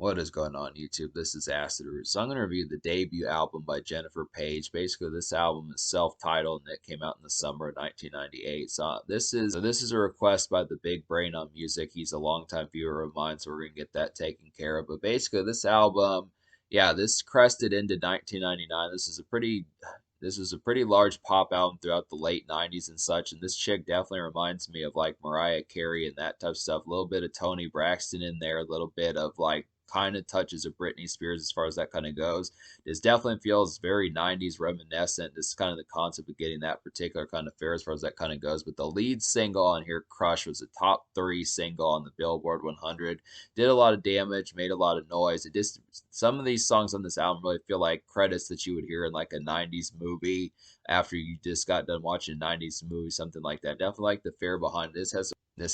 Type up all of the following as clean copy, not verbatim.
What is going on YouTube? This is Acid Root. So I'm going to review the debut album by Jennifer Paige. Basically, this album is self-titled and it came out in the summer of 1998. So this is a request by the Big Brain on Music. He's a longtime viewer of mine, so we're going to get that taken care of. But basically, this album, yeah, this crested into 1999. This was a pretty large pop album throughout the late 90s and such, and this chick definitely reminds me of like Mariah Carey and that type of stuff. A little bit of Toni Braxton in there, a little bit of like kind of touches of Britney Spears as far as that kind of goes. This definitely feels very 90s reminiscent. This is kind of the concept of getting that particular kind of fare as far as that kind of goes. But the lead single on here, Crush, was a top 3 single on the Billboard 100. Did a lot of damage, made a lot of noise. It just, some of these songs on this album really feel like credits that you would hear in like a 90s movie after you just got done watching a 90s movie, something like that. Definitely like the fare behind this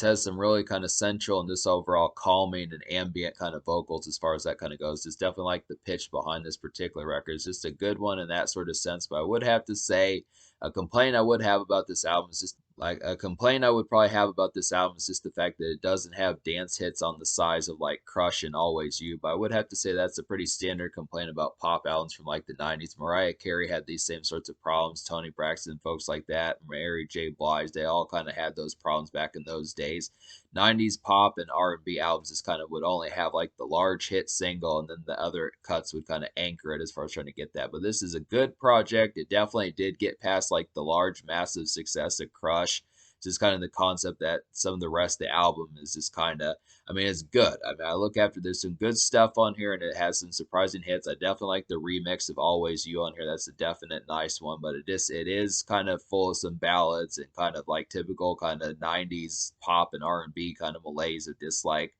has some really kind of central and just overall calming and ambient kind of vocals as far as that kind of goes. It's definitely like the pitch behind this particular record. It's just a good one in that sort of sense. But I would have to say a complaint I would have about this album is just like a complaint I would probably have about this album is just the fact that it doesn't have dance hits on the size of like Crush and Always You. But I would have to say that's a pretty standard complaint about pop albums from like the 90s. Mariah Carey had these same sorts of problems. Toni Braxton, folks like that, Mary J. Blige, they all kind of had those problems back in those days. 90s pop and R&B albums just kind of would only have like the large hit single, and then the other cuts would kind of anchor it as far as trying to get that. But this is a good project. It definitely did get past like the large massive success of Crush. It's just kind of the concept that some of the rest of the album is just kind of, I mean, it's good. I mean, I look after, there's some good stuff on here and it has some surprising hits. I definitely like the remix of Always You on here. That's a definite nice one, but it is kind of full of some ballads and kind of like typical kind of 90s pop and R&B kind of malaise of just like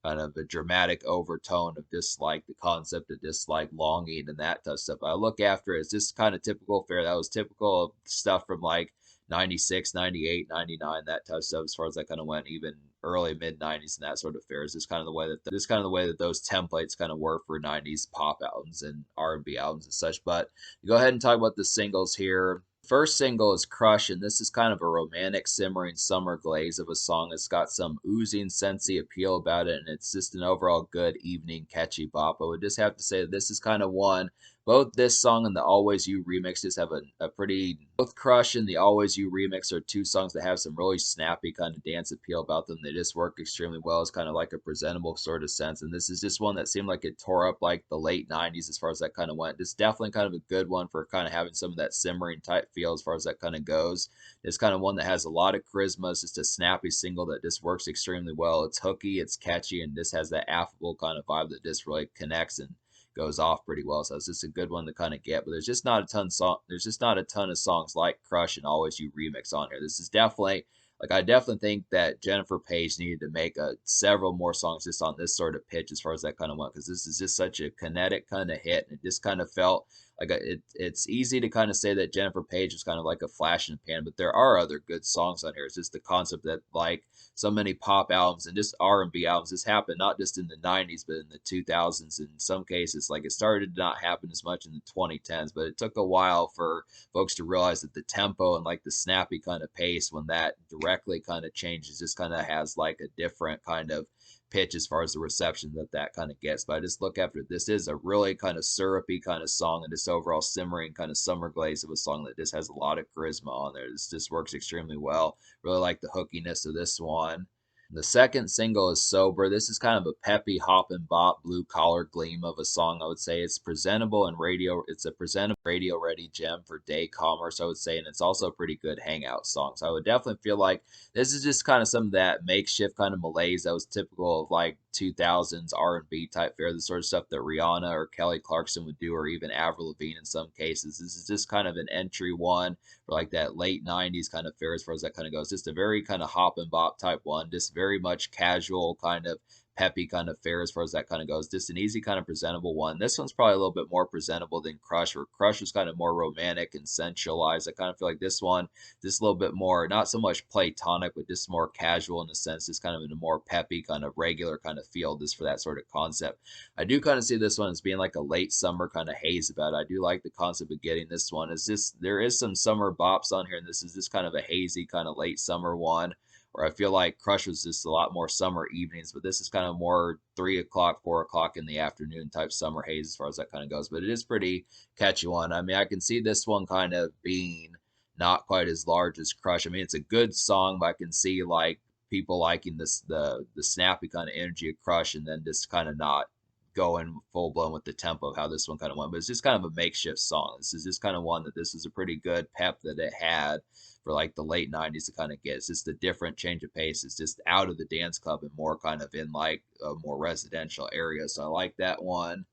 kind of a dramatic overtone of just like the concept of just like longing and that type of stuff. I look after it. It's just kind of typical fare. That was typical stuff from like 96, 98, 99, that type of stuff as far as that kind of went, even early mid 90s and that sort of fare. Is just kind of the way that those templates kind of were for 90s pop albums and R&B albums and such. But go ahead and talk about the singles here. First single is Crush, and this is kind of a romantic, simmering summer glaze of a song. It's got some oozing, sensey appeal about it, and it's just an overall good evening, catchy bop. I would just have to say that this is kind of one. Both this song and the Always You remix just have a pretty. Both Crush and the Always You remix are two songs that have some really snappy kind of dance appeal about them. They just work extremely well. It's kind of like a presentable sort of sense. And this is just one that seemed like it tore up like the late 90s as far as that kind of went. It's definitely kind of a good one for kind of having some of that simmering type feel as far as that kind of goes. It's kind of one that has a lot of charisma. It's just a snappy single that just works extremely well. It's hooky, it's catchy, and just has that affable kind of vibe that just really connects and goes off pretty well. So it's just a good one to kind of get. But there's just not a ton of songs like Crush and Always You remix on here. This is definitely like I definitely think that Jennifer Page needed to make several more songs just on this sort of pitch as far as that kind of went, because this is just such a kinetic kind of hit. And it just kind of felt like it's easy to kind of say that Jennifer Page was kind of like a flash in the pan, but there are other good songs on here. It's just the concept that like so many pop albums and just R&B albums, this happened not just in the 90s but in the 2000s. In some cases, like it started to not happen as much in the 2010s, but it took a while for folks to realize that the tempo and like the snappy kind of pace, when that directly kind of changes, just kind of has like a different kind of pitch as far as the reception that kind of gets. But I just look after it. This is a really kind of syrupy kind of song, and this overall simmering kind of summer glaze of a song that just has a lot of charisma on there. This just works extremely well. Really like the hookiness of this one. The second single is Sober. This is kind of a peppy hop and bop blue collar gleam of a song. I would say it's presentable and radio. It's a presentable radio ready gem for day commerce, I would say, and it's also a pretty good hangout song. So I would definitely feel like this is just kind of some of that makeshift kind of malaise that was typical of like 2000s R&B type fare, the sort of stuff that Rihanna or Kelly Clarkson would do, or even Avril Lavigne in some cases. This is just kind of an entry one for like that late 90s kind of fare as far as that kind of goes. Just a very kind of hop and bop type one, just very much casual kind of peppy kind of fare as far as that kind of goes. Just an easy kind of presentable one. This one's probably a little bit more presentable than Crush, where Crush was kind of more romantic and sensualized. I kind of feel like this one just a little bit more, not so much platonic, but just more casual in a sense, just kind of in a more peppy kind of regular kind of feel just for that sort of concept. I do kind of see this one as being like a late summer kind of haze about it. I do like the concept of getting this one. It's just, there is some summer bops on here, and this is just kind of a hazy kind of late summer one Or I feel like Crush was just a lot more summer evenings, but this is kind of more 3 o'clock, 4 o'clock in the afternoon type summer haze as far as that kind of goes. But it is pretty catchy one. I mean, I can see this one kind of being not quite as large as Crush. I mean, it's a good song, but I can see like people liking this the snappy kind of energy of Crush, and then just kind of not going full blown with the tempo of how this one kind of went. But it's just kind of a makeshift song. This is just kind of one that this is a pretty good pep that it had for like the late 90s to kind of get. It's just a different change of pace. It's just out of the dance club and more kind of in like a more residential area. So I like that one.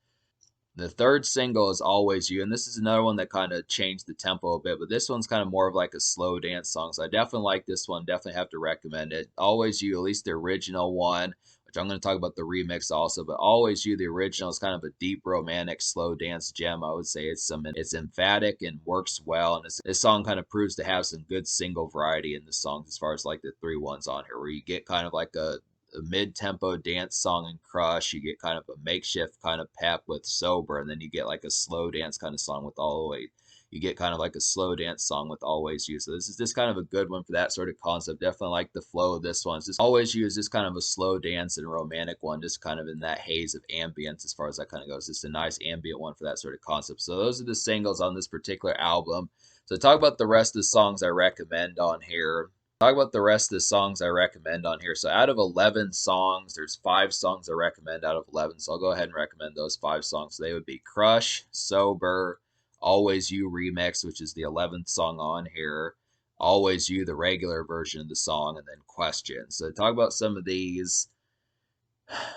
The third single is Always You, and this is another one that kind of changed the tempo a bit, but this one's kind of more of like a slow dance song. So I definitely like this one. Definitely have to recommend it. Always You, at least the original one, which I'm going to talk about the remix also, but Always You, the original, is kind of a deep romantic slow dance gem. I would say it's emphatic and works well, and this song kind of proves to have some good single variety in the songs as far as like the three ones on here, where you get kind of like a mid-tempo dance song in Crush. You get kind of a makeshift kind of pep with Sober, and then you get like a slow dance kind of song with Always. You get kind of like a slow dance song with Always You. So this is just kind of a good one for that sort of concept. Definitely like the flow of this one. It's just Always You is just kind of a slow dance and romantic one, just kind of in that haze of ambience as far as that kind of goes. Just a nice ambient one for that sort of concept. So those are the singles on this particular album. So talk about the rest of the songs I recommend on here. Talk about the rest of the songs I recommend on here. So out of 11 songs, there's 5 songs I recommend out of 11. So I'll go ahead and recommend those 5 songs. So they would be Crush, Sober, Always You Remix, which is the 11th song on here, Always You, the regular version of the song, and then Questions. So talk about some of these.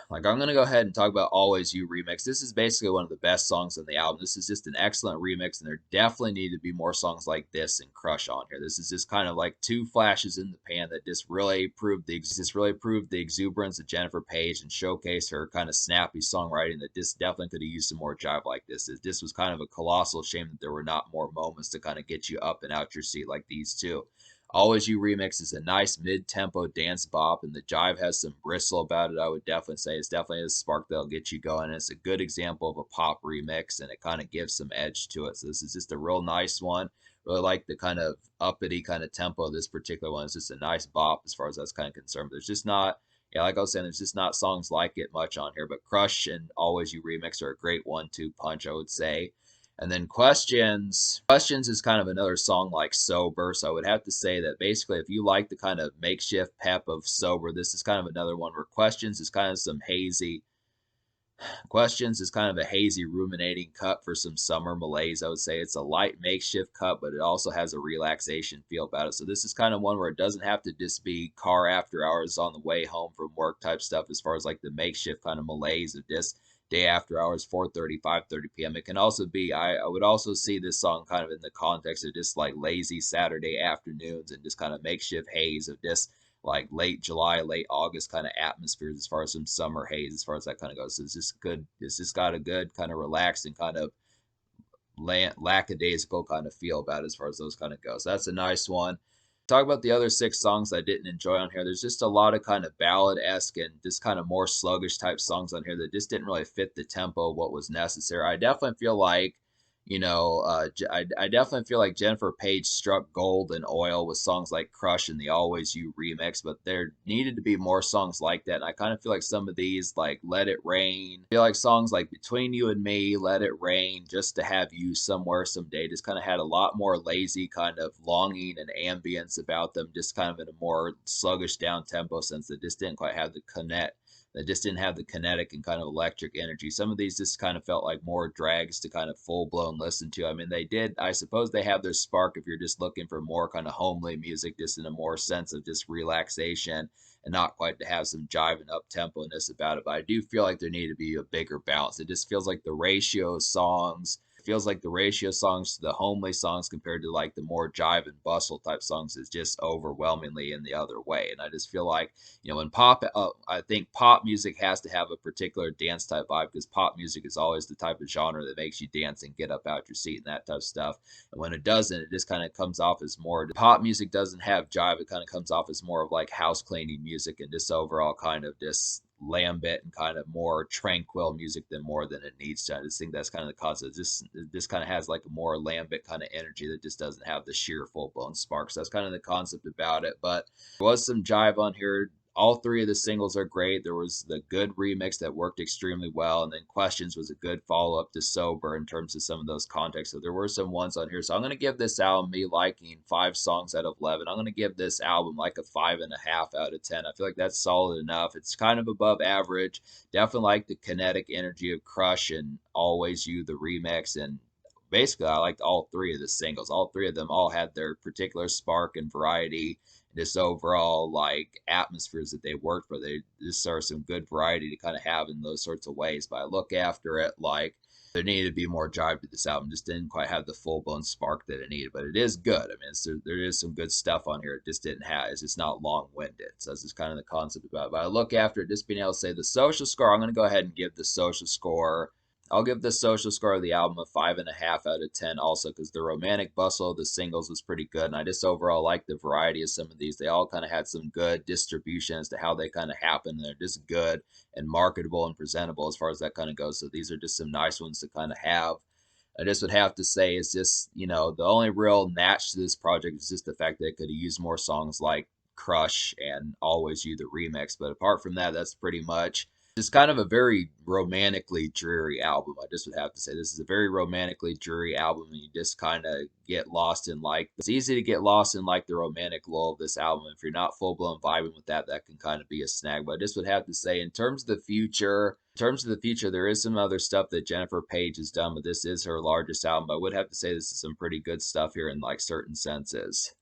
Like, I'm going to go ahead and talk about Always You Remix. This is basically one of the best songs on the album. This is just an excellent remix, and there definitely need to be more songs like this and Crush on here. This is just kind of like 2 flashes in the pan that just really proved the exuberance of Jennifer Paige and showcased her kind of snappy songwriting that just definitely could have used some more jive like this. This was kind of a colossal shame that there were not more moments to kind of get you up and out your seat like these two. Always You Remix is a nice mid-tempo dance bop, and the jive has some bristle about it, I would definitely say. It's definitely a spark that'll get you going, and it's a good example of a pop remix, and it kind of gives some edge to it. So this is just a real nice one. Really like the kind of uppity kind of tempo of this particular one. It's just a nice bop as far as that's kind of concerned. But there's just not, yeah, like I was saying, there's just not songs like it much on here. But Crush and Always You Remix are a great 1-2 punch, I would say. And then Questions is kind of another song like Sober. So I would have to say that basically if you like the kind of makeshift pep of Sober, this is kind of another one where Questions is kind of some hazy Questions is kind of a hazy, ruminating cut for some summer malaise. I would say it's a light makeshift cut, but it also has a relaxation feel about it. So this is kind of one where it doesn't have to just be car after hours on the way home from work type stuff as far as like the makeshift kind of malaise of just day after hours, 4:30, 5:30 p.m. It can also be, I would also see this song kind of in the context of just like lazy Saturday afternoons and just kind of makeshift haze of just like late July, late August kind of atmospheres as far as some summer haze, as far as that kind of goes. So it's just good. It's just got a good kind of relaxed and kind of lackadaisical kind of feel about it as far as those kind of go. So that's a nice one. Talk about the other 6 songs I didn't enjoy on here. There's just a lot of kind of ballad-esque and just kind of more sluggish type songs on here that just didn't really fit the tempo of what was necessary. I definitely feel like, I definitely feel like Jennifer Paige struck gold and oil with songs like Crush and the Always You remix, but there needed to be more songs like that. And I kind of feel like some of these, like Let It Rain, I feel like songs like Between You and Me, Let It Rain, Just to Have You Somewhere Someday, just kind of had a lot more lazy kind of longing and ambience about them, just kind of in a more sluggish down tempo sense that just didn't quite have the connect that just didn't have the kinetic and kind of electric energy. Some of these just kind of felt like more drags to kind of full blown listen to. I mean, they did, I suppose they have their spark if you're just looking for more kind of homely music, just in a more sense of just relaxation and not quite to have some jive and up tempo-ness about it. But I do feel like there need to be a bigger balance. It just feels like the ratio of songs to the homely songs compared to like the more jive and bustle type songs is just overwhelmingly in the other way. And I just feel like, when I think pop music has to have a particular dance type vibe because pop music is always the type of genre that makes you dance and get up out your seat and that type of stuff. And when it doesn't, it just kind of comes off as more, pop music doesn't have jive. It kind of comes off as more of like house cleaning music and just overall kind of just lambent and kind of more tranquil music than more than it needs to. I just think that's kind of the cause of this. This kind of has like a more lambent kind of energy that just doesn't have the sheer full blown sparks. That's kind of the concept about it. But there was some jive on here. All three of the singles are great. There was the good remix that worked extremely well, and then Questions was a good follow up to Sober in terms of some of those contexts. So there were some ones on here. So I'm gonna give this album me liking 5 songs out of 11. I'm gonna give this album like a 5.5 out of 10. I feel like that's solid enough. It's kind of above average. Definitely like the kinetic energy of Crush and Always You, the remix, and basically I liked all three of the singles. All three of them all had their particular spark and variety, this overall like atmospheres that they work for. They just are some good variety to kind of have in those sorts of ways. But I look after it like there needed to be more drive to this album. Just didn't quite have the full blown spark that it needed, but it is good. I mean, there is some good stuff on here. It just didn't have. It's just not long winded. So that's just kind of the concept about it. But I look after it, just being able to say the social score. I'm going to go ahead and give the social score. I'll give the social score of the album a 5.5 out of 10 also because the romantic bustle of the singles was pretty good. And I just overall like the variety of some of these. They all kind of had some good distribution as to how they kind of happen. They're just good and marketable and presentable as far as that kind of goes. So these are just some nice ones to kind of have. I just would have to say is just, the only real match to this project is just the fact that it could have used more songs like Crush and Always You, the remix. But apart from that, that's pretty much it's kind of a very romantically dreary album. I just would have to say this is a very romantically dreary album, and you just kind of get lost in like it's easy to get lost in like the romantic lull of this album. If you're not full blown vibing with that, that can kind of be a snag. But I just would have to say, in terms of the future, there is some other stuff that Jennifer Paige has done, but this is her largest album. But I would have to say this is some pretty good stuff here in like certain senses.